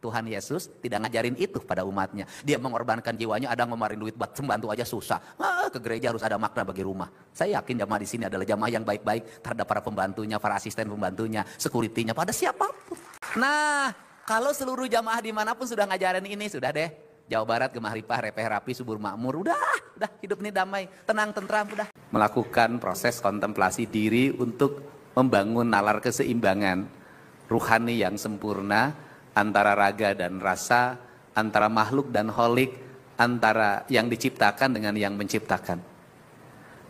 Tuhan Yesus tidak ngajarin itu pada umatnya. Dia mengorbankan jiwanya, ada ngeluarin duit buat pembantu aja susah. Ke gereja harus ada makna bagi rumah. Saya yakin jamaah di sini adalah jamaah yang baik-baik terhadap para pembantunya, para asisten pembantunya, security-nya, pada siapapun. Nah, kalau seluruh jamaah dimanapun sudah ngajarin ini, sudah deh. Jawa Barat, Gemah Ripah, Repeh Rapi, Subur Makmur, udah hidup ini damai, tenang, tentram, udah. Melakukan proses kontemplasi diri untuk membangun nalar keseimbangan ruhani yang sempurna antara raga dan rasa, antara makhluk dan holik, antara yang diciptakan dengan yang menciptakan.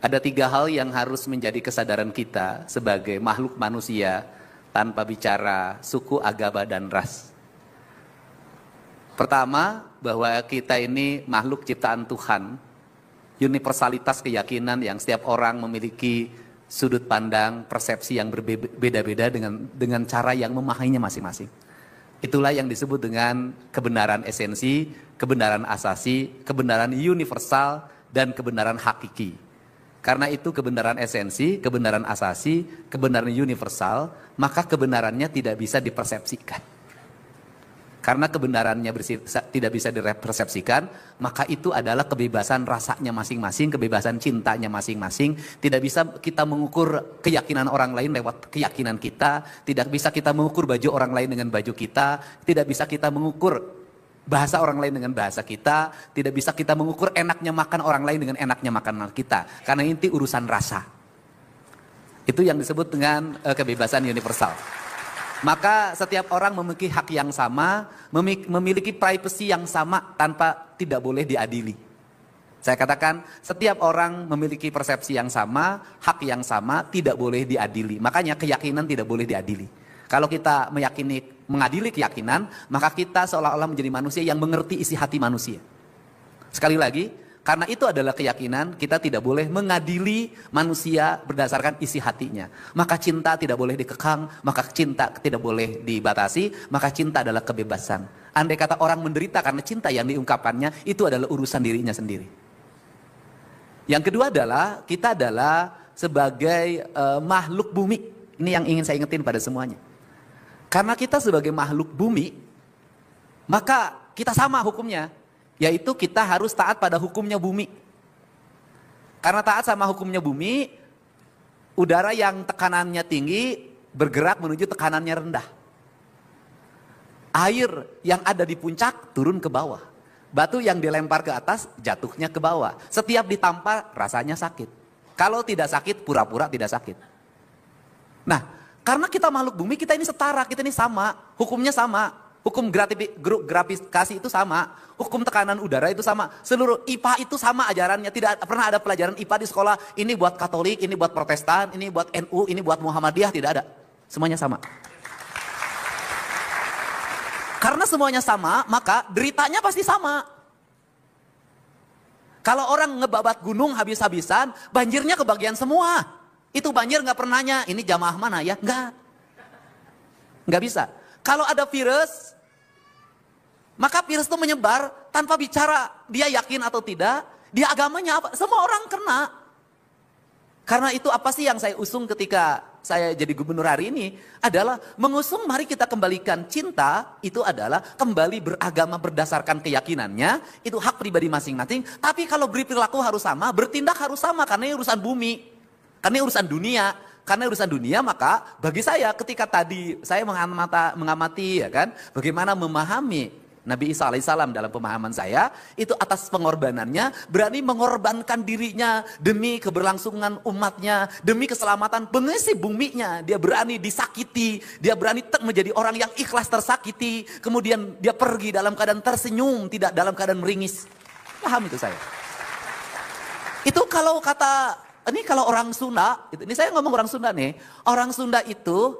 Ada 3 hal yang harus menjadi kesadaran kita sebagai makhluk manusia tanpa bicara suku, agama, dan ras. Pertama, bahwa kita ini makhluk ciptaan Tuhan, universalitas keyakinan yang setiap orang memiliki sudut pandang, persepsi yang berbeda-beda dengan cara yang memahaminya masing-masing. Itulah yang disebut dengan kebenaran esensi, kebenaran asasi, kebenaran universal, dan kebenaran hakiki. Karena itu kebenaran esensi, kebenaran asasi, kebenaran universal, maka kebenarannya tidak bisa dipersepsikan. Karena kebenarannya tidak bisa dipersepsikan, maka itu adalah kebebasan rasanya masing-masing, kebebasan cintanya masing-masing. Tidak bisa kita mengukur keyakinan orang lain lewat keyakinan kita. Tidak bisa kita mengukur baju orang lain dengan baju kita. Tidak bisa kita mengukur bahasa orang lain dengan bahasa kita. Tidak bisa kita mengukur enaknya makan orang lain dengan enaknya makan kita. Karena inti urusan rasa. Itu yang disebut dengan kebebasan universal. Maka setiap orang memiliki hak yang sama, memiliki privacy yang sama tanpa tidak boleh diadili. Saya katakan setiap orang memiliki persepsi yang sama, hak yang sama, tidak boleh diadili. Makanya keyakinan tidak boleh diadili. Kalau kita mengadili keyakinan, maka kita seolah-olah menjadi manusia yang mengerti isi hati manusia. Sekali lagi, karena itu adalah keyakinan, kita tidak boleh mengadili manusia berdasarkan isi hatinya. Maka cinta tidak boleh dikekang, maka cinta tidak boleh dibatasi, maka cinta adalah kebebasan. Andai kata orang menderita karena cinta yang diungkapkannya, itu adalah urusan dirinya sendiri. Yang kedua adalah, kita adalah sebagai makhluk bumi. Ini yang ingin saya ingetin pada semuanya. Karena kita sebagai makhluk bumi, maka kita sama hukumnya. Yaitu kita harus taat pada hukumnya bumi. Karena taat sama hukumnya bumi, udara yang tekanannya tinggi bergerak menuju tekanannya rendah. Air yang ada di puncak turun ke bawah. Batu yang dilempar ke atas jatuhnya ke bawah. Setiap ditampar rasanya sakit. Kalau tidak sakit, pura-pura tidak sakit. Nah, karena kita makhluk bumi, kita ini setara, kita ini sama, hukumnya sama. Hukum gravitasi itu sama, hukum tekanan udara itu sama, seluruh IPA itu sama ajarannya. Tidak pernah ada pelajaran IPA di sekolah, ini buat Katolik, ini buat Protestan, ini buat NU, ini buat Muhammadiyah, tidak ada. Semuanya sama. Karena semuanya sama, maka deritanya pasti sama. Kalau orang ngebabat gunung habis-habisan, banjirnya kebagian semua. Itu banjir nggak pernah nanya, ini jamaah mana ya? Nggak bisa. Kalau ada virus, maka virus itu menyebar tanpa bicara dia yakin atau tidak, dia agamanya apa, semua orang kena. Karena itu apa sih yang saya usung ketika saya jadi gubernur hari ini, adalah mengusung mari kita kembalikan cinta, itu adalah kembali beragama berdasarkan keyakinannya, itu hak pribadi masing-masing. Tapi kalau berperilaku harus sama, bertindak harus sama, karena ini urusan bumi, karena ini urusan dunia. Karena urusan dunia, maka bagi saya ketika tadi saya mengamati ya kan, bagaimana memahami Nabi Isa alaihissalam dalam pemahaman saya, itu atas pengorbanannya, berani mengorbankan dirinya demi keberlangsungan umatnya, demi keselamatan pengisi buminya. Dia berani disakiti, dia berani menjadi orang yang ikhlas tersakiti, kemudian dia pergi dalam keadaan tersenyum, tidak dalam keadaan meringis. Paham itu saya. Itu kalau kata ini kalau orang Sunda, ini saya ngomong orang Sunda nih, orang Sunda itu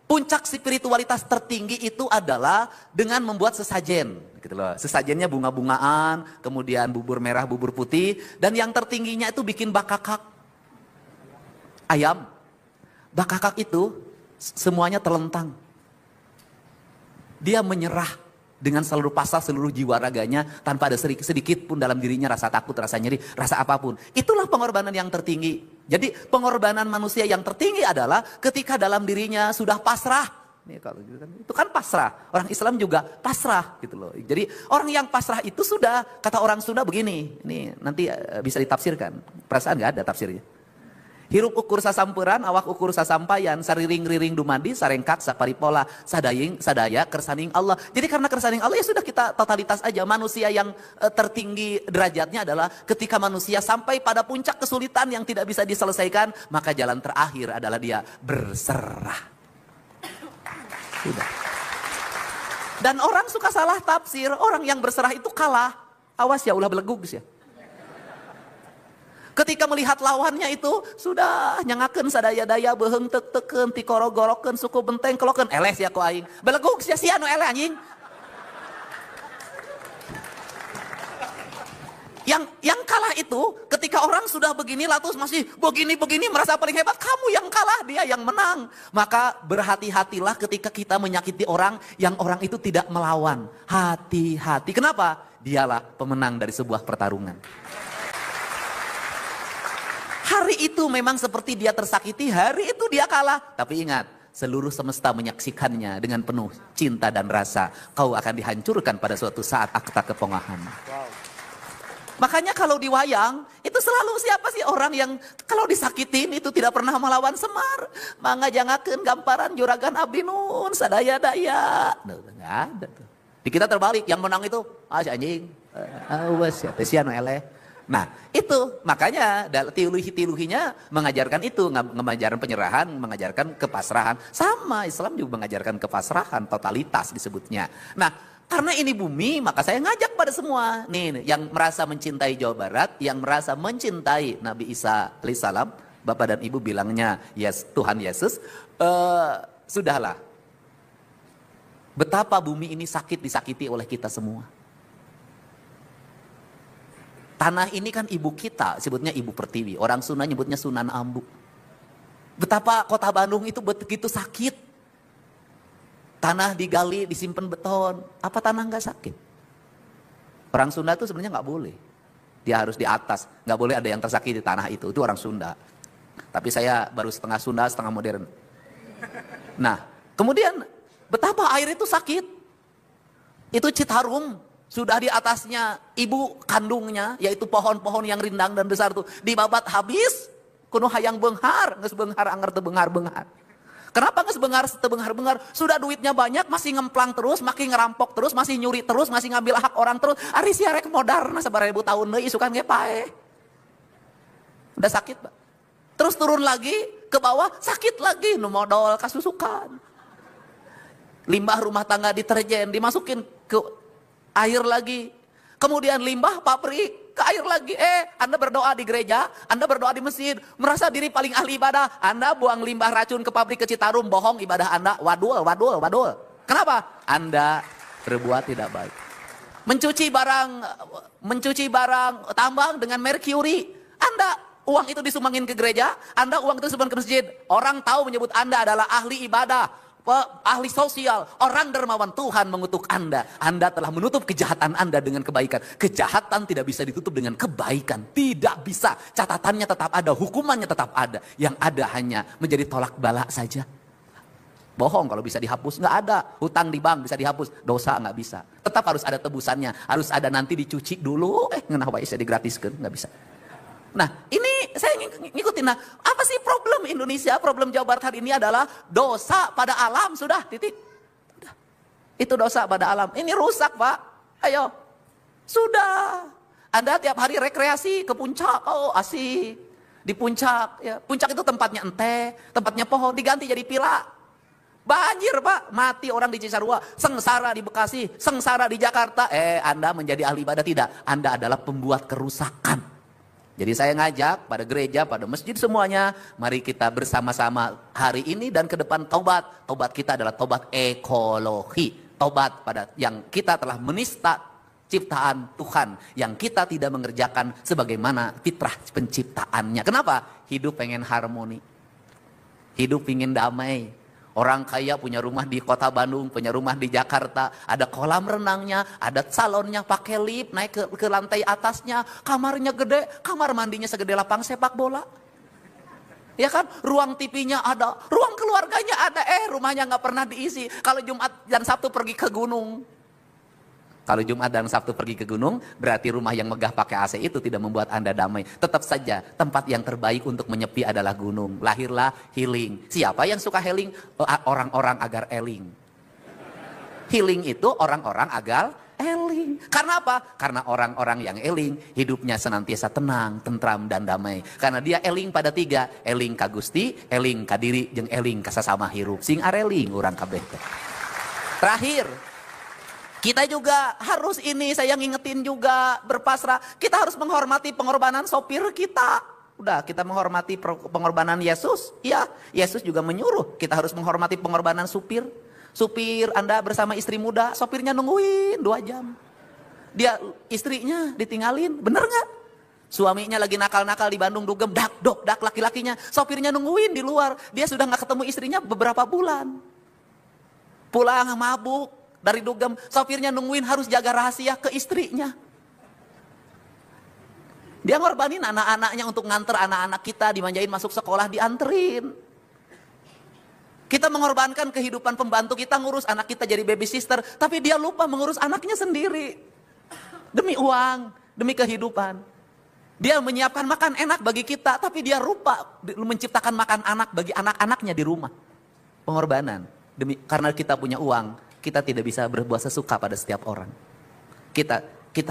puncak spiritualitas tertinggi itu adalah dengan membuat sesajen, gitu loh. Sesajennya bunga-bungaan, kemudian bubur merah, bubur putih, dan yang tertingginya itu bikin bakakak ayam. Bakakak itu semuanya terlentang. Dia menyerah dengan seluruh pasal, seluruh jiwa raganya, tanpa ada sedikit pun dalam dirinya rasa takut, rasa nyeri, rasa apapun. Itulah pengorbanan yang tertinggi. Jadi pengorbanan manusia yang tertinggi adalah ketika dalam dirinya sudah pasrah Nih kalau gitu kan, itu kan pasrah. Orang Islam juga pasrah gitu loh. Jadi orang yang pasrah itu sudah, kata orang Sunda begini, ini nanti bisa ditafsirkan. Perasaan nggak ada tafsirnya. Hirup ukur sasamperan, awak ukur sasampayan, sariring-riring dumadi, sarengkak, saparipola, sadaya, kersaning Allah. Jadi karena kersaning Allah ya sudah kita totalitas aja. Manusia yang tertinggi derajatnya adalah ketika manusia sampai pada puncak kesulitan yang tidak bisa diselesaikan, maka jalan terakhir adalah dia berserah. Sudah. Dan orang suka salah tafsir, orang yang berserah itu kalah. Awas ya, ulah belegug ya. Ketika melihat lawannya itu sudah nyangakeun sadaya-daya beheung teuk-teukeun ti korog-gorokeun suku benteng kelokeun eles ya ku aing. Belegug sia-sia nu eleh anjing. Yang kalah itu ketika orang sudah begini latus masih begini merasa paling hebat, kamu yang kalah, dia yang menang. Maka berhati-hatilah ketika kita menyakiti orang yang orang itu tidak melawan. Hati-hati. Kenapa? Dialah pemenang dari sebuah pertarungan. Hari itu memang seperti dia tersakiti, hari itu dia kalah. Tapi ingat, seluruh semesta menyaksikannya dengan penuh cinta dan rasa. Kau akan dihancurkan pada suatu saat akta kepongahan. Wow. Makanya kalau di wayang, itu selalu siapa sih orang yang kalau disakitin itu tidak pernah melawan Semar. Mangga jangakeun gamparan juragan abdi nun, sadaya-daya. Nggak ada tuh. Di kita terbalik, yang menang itu, si anjing. Awas ya, sia nu eleh. Nah itu makanya tiluhi-tiluhinya mengajarkan itu, mengajarkan penyerahan, mengajarkan kepasrahan. Sama Islam juga mengajarkan kepasrahan, totalitas disebutnya. Nah karena ini bumi maka saya ngajak pada semua. Nih yang merasa mencintai Jawa Barat, yang merasa mencintai Nabi Isa alaihissalam, Bapak dan Ibu bilangnya yes, Tuhan Yesus, sudahlah. Betapa bumi ini sakit disakiti oleh kita semua. Tanah ini kan ibu kita, sebutnya ibu pertiwi. Orang Sunda nyebutnya Sunan Ambu. Betapa kota Bandung itu begitu sakit. Tanah digali, disimpan beton. Apa tanah nggak sakit? Orang Sunda itu sebenarnya nggak boleh. Dia harus di atas. Nggak boleh ada yang tersakiti di tanah itu. Itu orang Sunda. Tapi saya baru setengah Sunda, setengah modern. Nah, kemudian betapa air itu sakit. Itu Citarum. Sudah di atasnya ibu kandungnya, yaitu pohon-pohon yang rindang dan besar itu dibabat habis, kuno hayang benghar, geus benghar anger teu benghar-benghar. Kenapa geus benghar teu benghar-benghar? Sudah duitnya banyak, masih ngemplang terus, makin ngerampok terus, masih nyuri terus, masih ngambil hak orang terus. Ari sia rek modalna sabaraha tahun deui isukan ge pae. Udah sakit, Pak. Terus turun lagi ke bawah, sakit lagi, nu modal kasusukan. Limbah rumah tangga deterjen dimasukin ke air lagi, kemudian limbah pabrik ke air lagi. Anda berdoa di gereja, Anda berdoa di masjid, merasa diri paling ahli ibadah. Anda buang limbah racun ke pabrik ke Citarum, bohong ibadah Anda. Wadul. Kenapa? Anda berbuat tidak baik. Mencuci barang tambang dengan merkuri. Anda uang itu disumbangin ke gereja, Anda uang itu disumbangin ke masjid. Orang tahu menyebut Anda adalah ahli ibadah, ahli sosial, orang dermawan. Tuhan mengutuk Anda. Anda telah menutup kejahatan Anda dengan kebaikan. Kejahatan tidak bisa ditutup dengan kebaikan. Tidak bisa. Catatannya tetap ada, hukumannya tetap ada. Yang ada hanya menjadi tolak bala saja. Bohong kalau bisa dihapus, nggak ada. Hutang di bank bisa dihapus, dosa nggak bisa. Tetap harus ada tebusannya. Harus ada nanti dicuci dulu. Ngenah wae saya digratiskan, nggak bisa. Nah ini saya ngikutin. Nah apa sih problem Indonesia, problem Jawa Barat hari ini adalah dosa pada alam. Sudah titik. Udah. Itu dosa pada alam. Ini rusak Pak. Ayo. Sudah. Anda tiap hari rekreasi ke puncak. Oh asik. Di puncak. Ya. Puncak itu tempatnya ente. Tempatnya pohon diganti jadi pila. Banjir Pak. Mati orang di Cisarua. Sengsara di Bekasi. Sengsara di Jakarta. Anda menjadi ahli ibadah tidak. Anda adalah pembuat kerusakan. Jadi saya ngajak pada gereja, pada masjid semuanya, mari kita bersama-sama hari ini dan ke depan taubat. Taubat kita adalah taubat ekologi. Taubat pada yang kita telah menista ciptaan Tuhan. Yang kita tidak mengerjakan sebagaimana fitrah penciptaannya. Kenapa? Hidup pengen harmoni. Hidup pengen damai. Orang kaya punya rumah di kota Bandung, punya rumah di Jakarta, ada kolam renangnya, ada salonnya pakai lift, naik ke lantai atasnya, kamarnya gede, kamar mandinya segede lapang sepak bola. Ya kan, ruang TV-nya ada, ruang keluarganya ada, rumahnya nggak pernah diisi. Kalau Jumat dan Sabtu pergi ke gunung. Kalau Jumat dan Sabtu pergi ke gunung, berarti rumah yang megah pakai AC itu tidak membuat Anda damai. Tetap saja, tempat yang terbaik untuk menyepi adalah gunung. Lahirlah healing. Siapa yang suka healing? Orang-orang agar eling. Healing itu orang-orang agar eling. Karena apa? Karena orang-orang yang eling hidupnya senantiasa tenang, tentram, dan damai. Karena dia eling pada 3, eling ka Gusti, eling ka diri, jeung eling ka sasama hirup. Sing areling urang kabeh. Terakhir, kita juga harus ini, saya ngingetin juga, berpasrah. Kita harus menghormati pengorbanan sopir kita. Udah, kita menghormati pengorbanan Yesus. Iya, Yesus juga menyuruh kita harus menghormati pengorbanan supir. Supir Anda bersama istri muda, sopirnya nungguin 2 jam. Dia istrinya ditinggalin, bener nggak? Suaminya lagi nakal-nakal di Bandung, dugem, dak, dok, dak, laki-lakinya. Sopirnya nungguin di luar, dia sudah nggak ketemu istrinya beberapa bulan. Pulang mabuk dari dugem, sopirnya nungguin harus jaga rahasia ke istrinya. Dia ngorbanin anak-anaknya untuk nganter anak-anak kita, dimanjain masuk sekolah, dianterin. Kita mengorbankan kehidupan pembantu kita, ngurus anak kita jadi baby sister, tapi dia lupa mengurus anaknya sendiri. Demi uang, demi kehidupan. Dia menyiapkan makan enak bagi kita, tapi dia lupa menciptakan makan anak bagi anak-anaknya di rumah. Pengorbanan. Karena kita punya uang, kita tidak bisa berbuat sesuka pada setiap orang.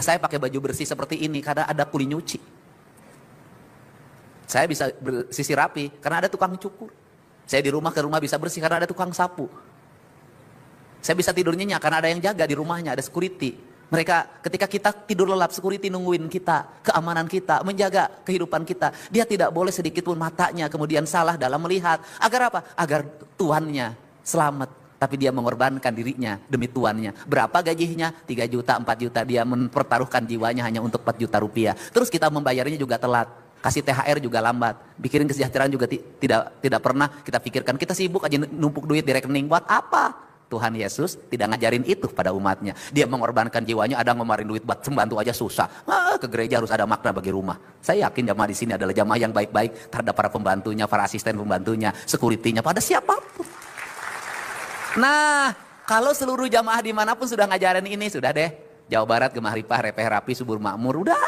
Saya pakai baju bersih seperti ini karena ada kuli nyuci. Saya bisa bersih rapi karena ada tukang cukur. Saya di rumah ke rumah bisa bersih karena ada tukang sapu. Saya bisa tidur nyenyak karena ada yang jaga di rumahnya, ada security. Mereka ketika kita tidur lelap, security nungguin kita, keamanan kita, menjaga kehidupan kita. Dia tidak boleh sedikit pun matanya kemudian salah dalam melihat. Agar apa? Agar tuannya selamat. Tapi dia mengorbankan dirinya demi tuannya. Berapa gajinya? 3 juta, 4 juta. Dia mempertaruhkan jiwanya hanya untuk 4 juta rupiah. Terus kita membayarnya juga telat. Kasih THR juga lambat, pikirin kesejahteraan juga tidak pernah kita pikirkan. Kita sibuk aja numpuk duit di rekening, buat apa? Tuhan Yesus tidak ngajarin itu pada umatnya. Dia mengorbankan jiwanya, ada ngemarin duit buat pembantu aja susah. Ke gereja harus ada makna bagi rumah. Saya yakin jamaah di sini adalah jamaah yang baik-baik terhadap para pembantunya, para asisten pembantunya, security-nya, pada siapapun. Nah, kalau seluruh jamaah dimanapun sudah ngajarin ini, sudah deh. Jawa Barat, Gemah Ripah, Repeh Rapi, Subur Makmur, udah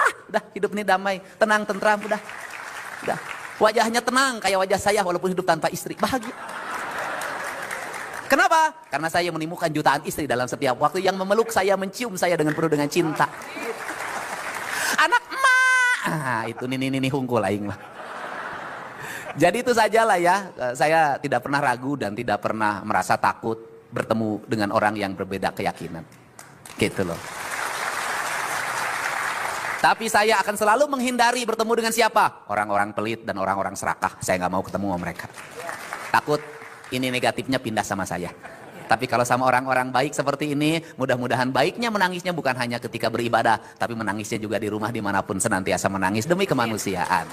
hidup ini damai, tenang, tentram, udah. Wajahnya tenang kayak wajah saya walaupun hidup tanpa istri, bahagia. Kenapa? Karena saya menemukan jutaan istri dalam setiap waktu yang memeluk saya, mencium saya dengan penuh dengan cinta. Anak emak, itu nih hungkul aing lah. Jadi itu sajalah ya, saya tidak pernah ragu dan tidak pernah merasa takut bertemu dengan orang yang berbeda keyakinan. Gitu loh. Tapi saya akan selalu menghindari bertemu dengan siapa? Orang-orang pelit dan orang-orang serakah. Saya nggak mau ketemu sama mereka. Takut ini negatifnya pindah sama saya. Tapi kalau sama orang-orang baik seperti ini, mudah-mudahan baiknya menangisnya bukan hanya ketika beribadah, tapi menangisnya juga di rumah dimanapun senantiasa menangis demi kemanusiaan.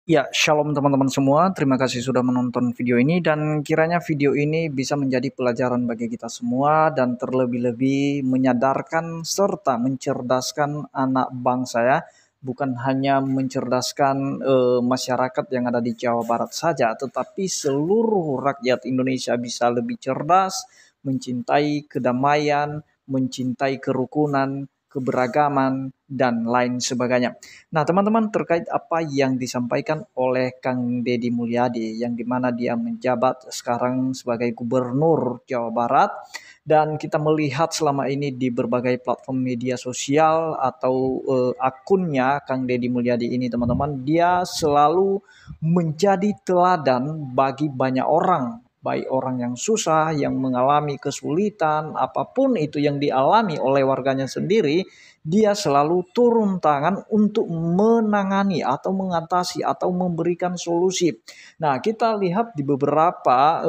Ya, shalom teman-teman semua. Terima kasih sudah menonton video ini dan kiranya video ini bisa menjadi pelajaran bagi kita semua dan terlebih-lebih menyadarkan serta mencerdaskan anak bangsa ya. Bukan hanya mencerdaskan masyarakat yang ada di Jawa Barat saja, tetapi seluruh rakyat Indonesia bisa lebih cerdas, mencintai kedamaian, mencintai kerukunan, keberagaman, dan lain sebagainya. Nah teman-teman, terkait apa yang disampaikan oleh Kang Deddy Mulyadi yang dimana dia menjabat sekarang sebagai Gubernur Jawa Barat, dan kita melihat selama ini di berbagai platform media sosial atau akunnya Kang Deddy Mulyadi ini teman-teman, dia selalu menjadi teladan bagi banyak orang, baik orang yang susah, yang mengalami kesulitan, apapun itu yang dialami oleh warganya sendiri, dia selalu turun tangan untuk menangani atau mengatasi atau memberikan solusi. Nah, kita lihat di beberapa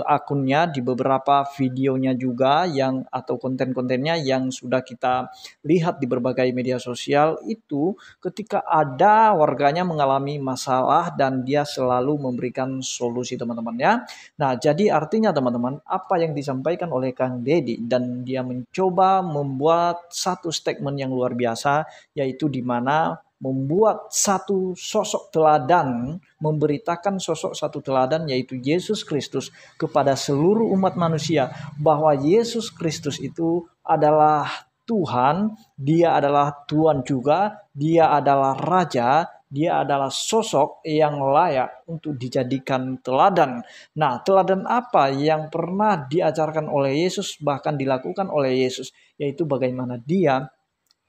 akunnya, di beberapa videonya juga yang atau konten-kontennya yang sudah kita lihat di berbagai media sosial itu, ketika ada warganya mengalami masalah dan dia selalu memberikan solusi teman-teman ya. Nah, jadi artinya teman-teman, apa yang disampaikan oleh Kang Deddy dan dia mencoba membuat satu statement yang luar biasa, yaitu di mana membuat satu sosok teladan, memberitakan sosok satu teladan yaitu Yesus Kristus kepada seluruh umat manusia, bahwa Yesus Kristus itu adalah Tuhan, dia adalah Tuhan juga, dia adalah Raja, dia adalah sosok yang layak untuk dijadikan teladan. Nah, teladan apa yang pernah diajarkan oleh Yesus, bahkan dilakukan oleh Yesus, yaitu bagaimana dia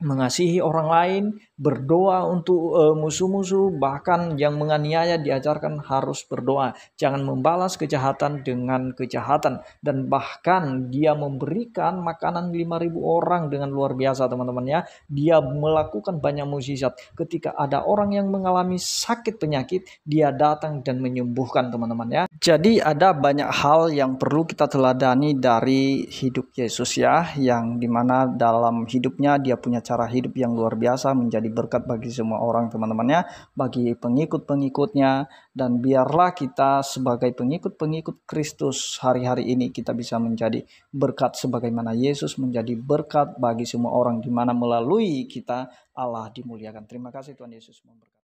mengasihi orang lain, berdoa untuk musuh-musuh, bahkan yang menganiaya diajarkan harus berdoa. Jangan membalas kejahatan dengan kejahatan. Dan bahkan dia memberikan makanan 5.000 orang dengan luar biasa, teman-teman ya. Dia melakukan banyak mukjizat. Ketika ada orang yang mengalami sakit penyakit, dia datang dan menyembuhkan, teman-teman ya. Jadi ada banyak hal yang perlu kita teladani dari hidup Yesus ya, yang dimana dalam hidupnya dia punya cara hidup yang luar biasa, menjadi berkat bagi semua orang, teman-temannya, bagi pengikut-pengikutnya. Dan biarlah kita sebagai pengikut-pengikut Kristus hari-hari ini kita bisa menjadi berkat sebagaimana Yesus menjadi berkat bagi semua orang, dimana melalui kita Allah dimuliakan. Terima kasih, Tuhan Yesus memberkati.